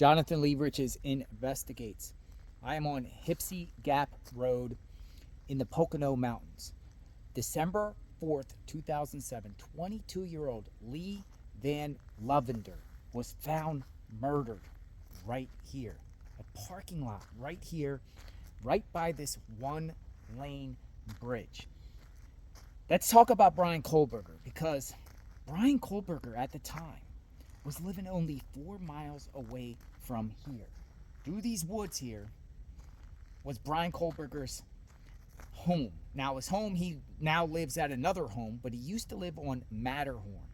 Jonathan Lee Riches investigates. I am on Hipsey Gap Road in the Pocono Mountains. December 4th, 2007, 22-year-old Lee Vanluvender was found murdered right here. A parking lot right here, right by this one-lane bridge. Let's talk about Bryan Kohberger, because Bryan Kohberger at the time was living only 4 miles away from here. Through these woods here was Bryan Kohberger's home. Now his home, he now lives at another home, but he used to live on Matterhorn.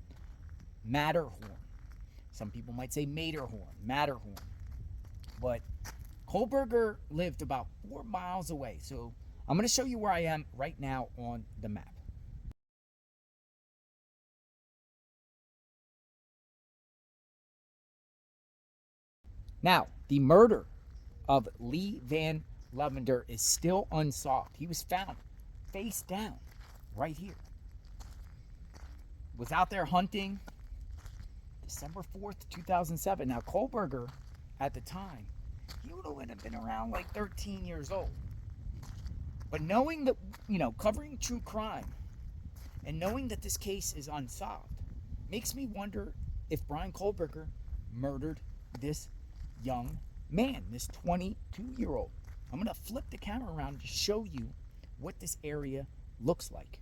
Some people might say Matterhorn. But Kohberger lived about 4 miles away. So I'm going to show you where I am right now on the map. Now, the murder of Lee Vanluvender is still unsolved. He was found face down right here. Was out there hunting December 4th, 2007. Now, Kohberger at the time, he would have been around like 13 years old. But knowing that, covering true crime and knowing that this case is unsolved makes me wonder if Bryan Kohberger murdered this young man, this 22-year-old. I'm going to flip the camera around to show you what this area looks like.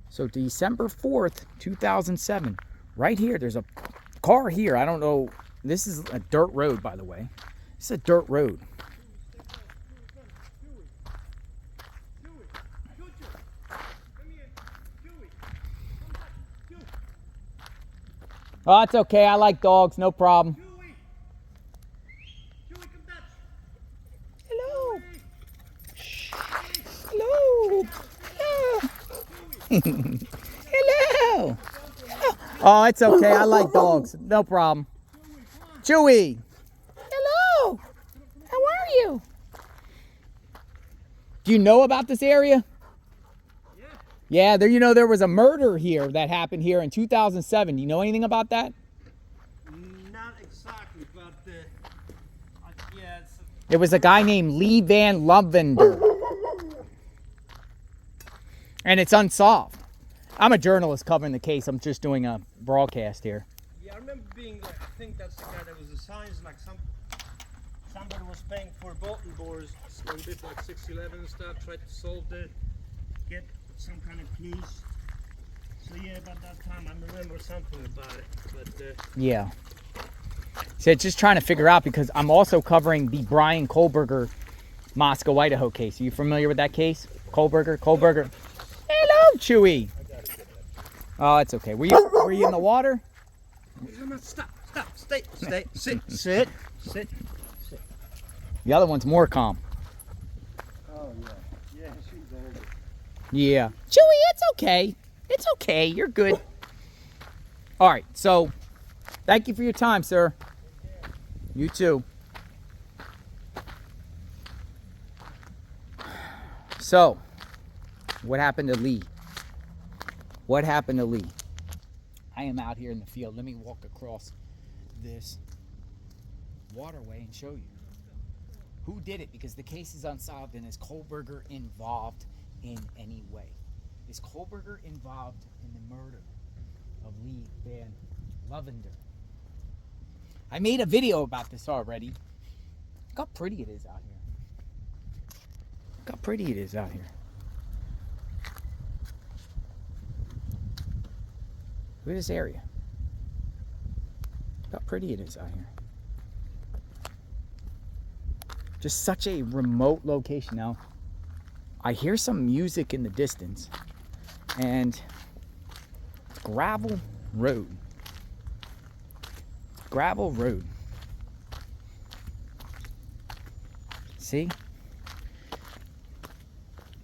So December 4th, 2007, right here, there's a car here. I don't know. This is a dirt road, by the way. This is a dirt road. Oh, it's okay. I like dogs. No problem. Hello. Hello. Hello. Oh, it's okay. I like dogs. No problem. Chewy. Hello. How are you? Do you know about this area? Yeah, there was a murder here that happened here in 2007. Do you know anything about that? Not exactly, but yeah. It was a guy named Lee Vanluvender. And it's unsolved. I'm a journalist covering the case. I'm just doing a broadcast here. Yeah, I remember being like, I think that's the guy that was the signs, like somebody was paying for bulletin boards, some bit like 611 and stuff, tried to solve it, get some kind of clues. So yeah, about that time I remember something about it. But yeah. So just trying to figure out, because I'm also covering the Bryan Kohberger Moscow, Idaho case. Are you familiar with that case? Kohberger? Hello, Chewy. Oh, it's okay. Were you in the water? Stop, stay, sit. The other one's more calm. Oh yeah, she's older. Yeah. Chewy, it's okay. It's okay. You're good. All right. So, thank you for your time, sir. You too. So, what happened to Lee? I am out here in the field. Let me walk across this waterway and show you who did it, because the case is unsolved. And is Kohberger involved in any way? Is Kohberger involved in the murder of Lee Vanluvender? I made a video about this already. Look how pretty it is out here. Look at this area. Look how pretty it is out here. Just such a remote location. Now, I hear some music in the distance, and gravel road. See?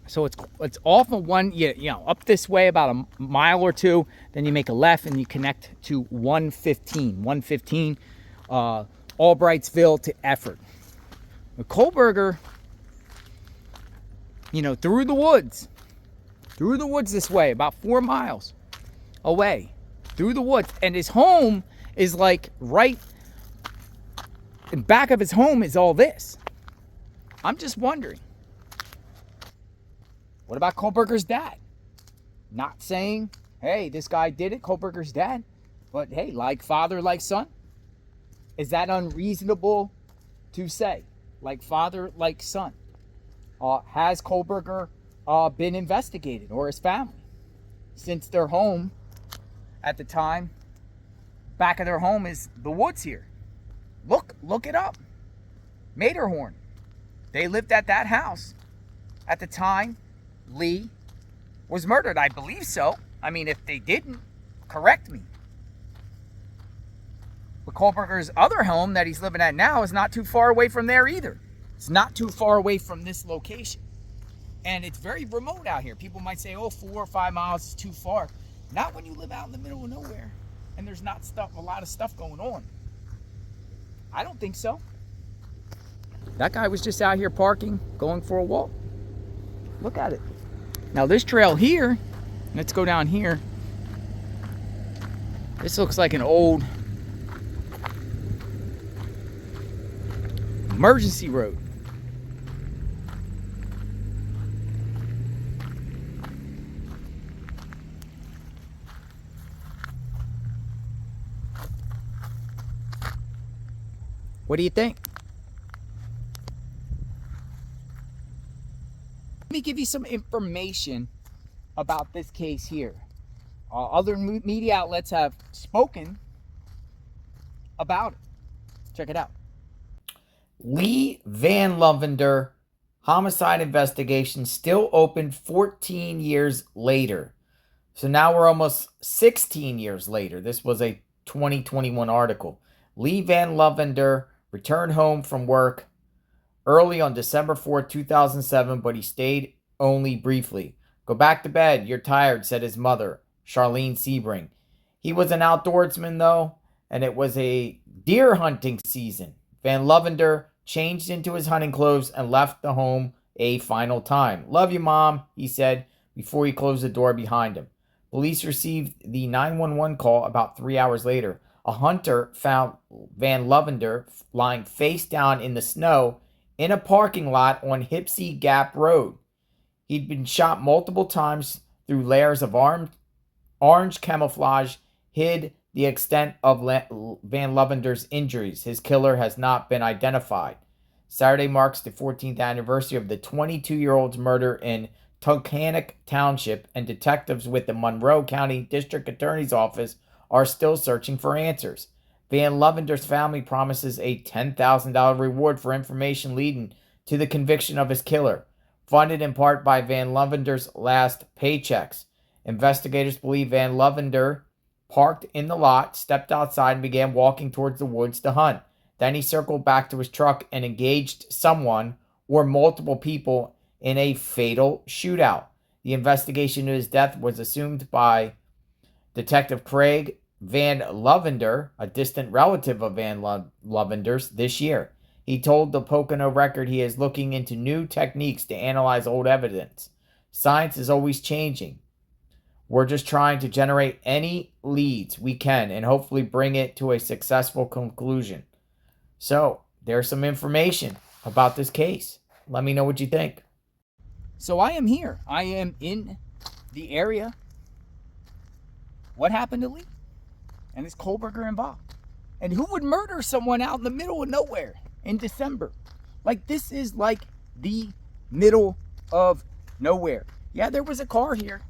So it's off of one, up this way about a mile or two, then you make a left and you connect to 115, Albrightsville to Effort. Kohberger, through the woods this way, about 4 miles away, through the woods. And his home is like right in back of his home is all this. I'm just wondering. What about Kohberger's dad? Not saying, hey, this guy did it, Kohberger's dad. But hey, like father, like son. Is that unreasonable to say? Like father, like son. Has Kohberger been investigated, or his family? Since their home at the time, back of their home is the woods here. Look it up. Materhorn. They lived at that house at the time Lee was murdered. I believe so. I mean, if they didn't, correct me. But Kohberger's other home that he's living at now is not too far away from there either. It's not too far away from this location. And it's very remote out here. People might say, oh, 4 or 5 miles is too far. Not when you live out in the middle of nowhere and there's not a lot of stuff going on. I don't think so. That guy was just out here parking, going for a walk. Look at it. Now this trail here, let's go down here. This looks like an old emergency road. What do you think? Let me give you some information about this case here. Other media outlets have spoken about it. Check it out. Lee Vanluvender homicide investigation still open 14 years later. So now we're almost 16 years later. This was a 2021 article. Lee Vanluvender returned home from work early on December 4th, 2007, but he stayed only briefly. Go back to bed. You're tired, said his mother, Charlene Sebring. He was an outdoorsman, though, and it was a deer hunting season. Vanluvender changed into his hunting clothes and left the home a final time. Love you, Mom, he said before he closed the door behind him. Police received the 911 call about 3 hours later. A hunter found Vanluvender lying face down in the snow in a parking lot on Hipsey Gap Road. He'd been shot multiple times through layers of orange camouflage hid the extent of Vanluvender's injuries. His killer has not been identified. Saturday marks the 14th anniversary of the 22-year-old's murder in Tunkhannock Township, and detectives with the Monroe County District Attorney's Office are still searching for answers. Vanluvender's family promises a $10,000 reward for information leading to the conviction of his killer, funded in part by Vanluvender's last paychecks. Investigators believe Vanluvender parked in the lot, stepped outside, and began walking towards the woods to hunt. Then he circled back to his truck and engaged someone or multiple people in a fatal shootout. The investigation into his death was assumed by Detective Craig Vanluvender, a distant relative of Vanluvender's, this year. He told the Pocono Record he is looking into new techniques to analyze old evidence. Science is always changing. We're just trying to generate any leads we can and hopefully bring it to a successful conclusion. So, there's some information about this case. Let me know what you think. So I am here. I am in the area. What happened to Lee? And is Kohberger involved? And who would murder someone out in the middle of nowhere in December? Like, this is like the middle of nowhere. Yeah, there was a car here.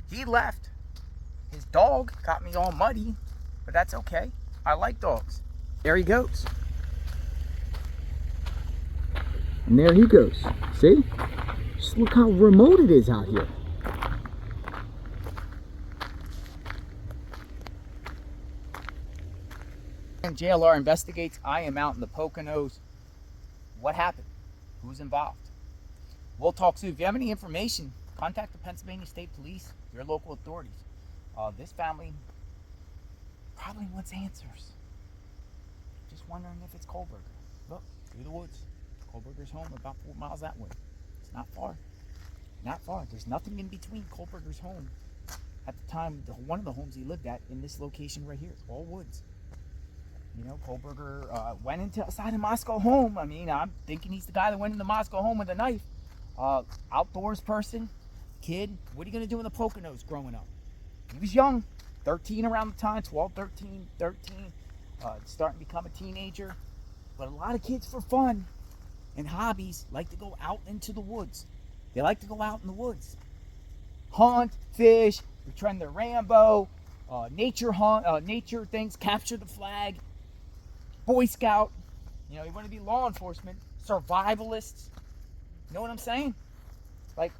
He left. His dog got me all muddy, but that's okay. I like dogs. There he goes. And there he goes. See? Just look how remote it is out here. JLR investigates. I am out in the Poconos. What happened? Who's involved? We'll talk soon. If you have any information, contact the Pennsylvania State Police, your local authorities. This family probably wants answers. Just wondering if it's Kohberger. Look, through the woods. Kohberger's home about 4 miles that way. It's not far. Not far. There's nothing in between Kohberger's home at the time, one of the homes he lived at in this location right here. It's all woods. You know, Kohberger went inside a Moscow home. I mean, I'm thinking he's the guy that went into the Moscow home with a knife. Outdoors person, kid. What are you going to do in the Poconos growing up? He was young, 13 around the time, 12, 13, starting to become a teenager. But a lot of kids, for fun and hobbies, like to go out into the woods. They like to go out in the woods. Hunt, fish, return their Rambo, nature things, capture the flag, Boy Scout. You know, you want to be law enforcement, survivalists. You know what I'm saying? Like,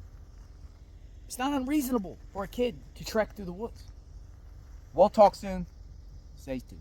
it's not unreasonable for a kid to trek through the woods. We'll talk soon. Stay tuned.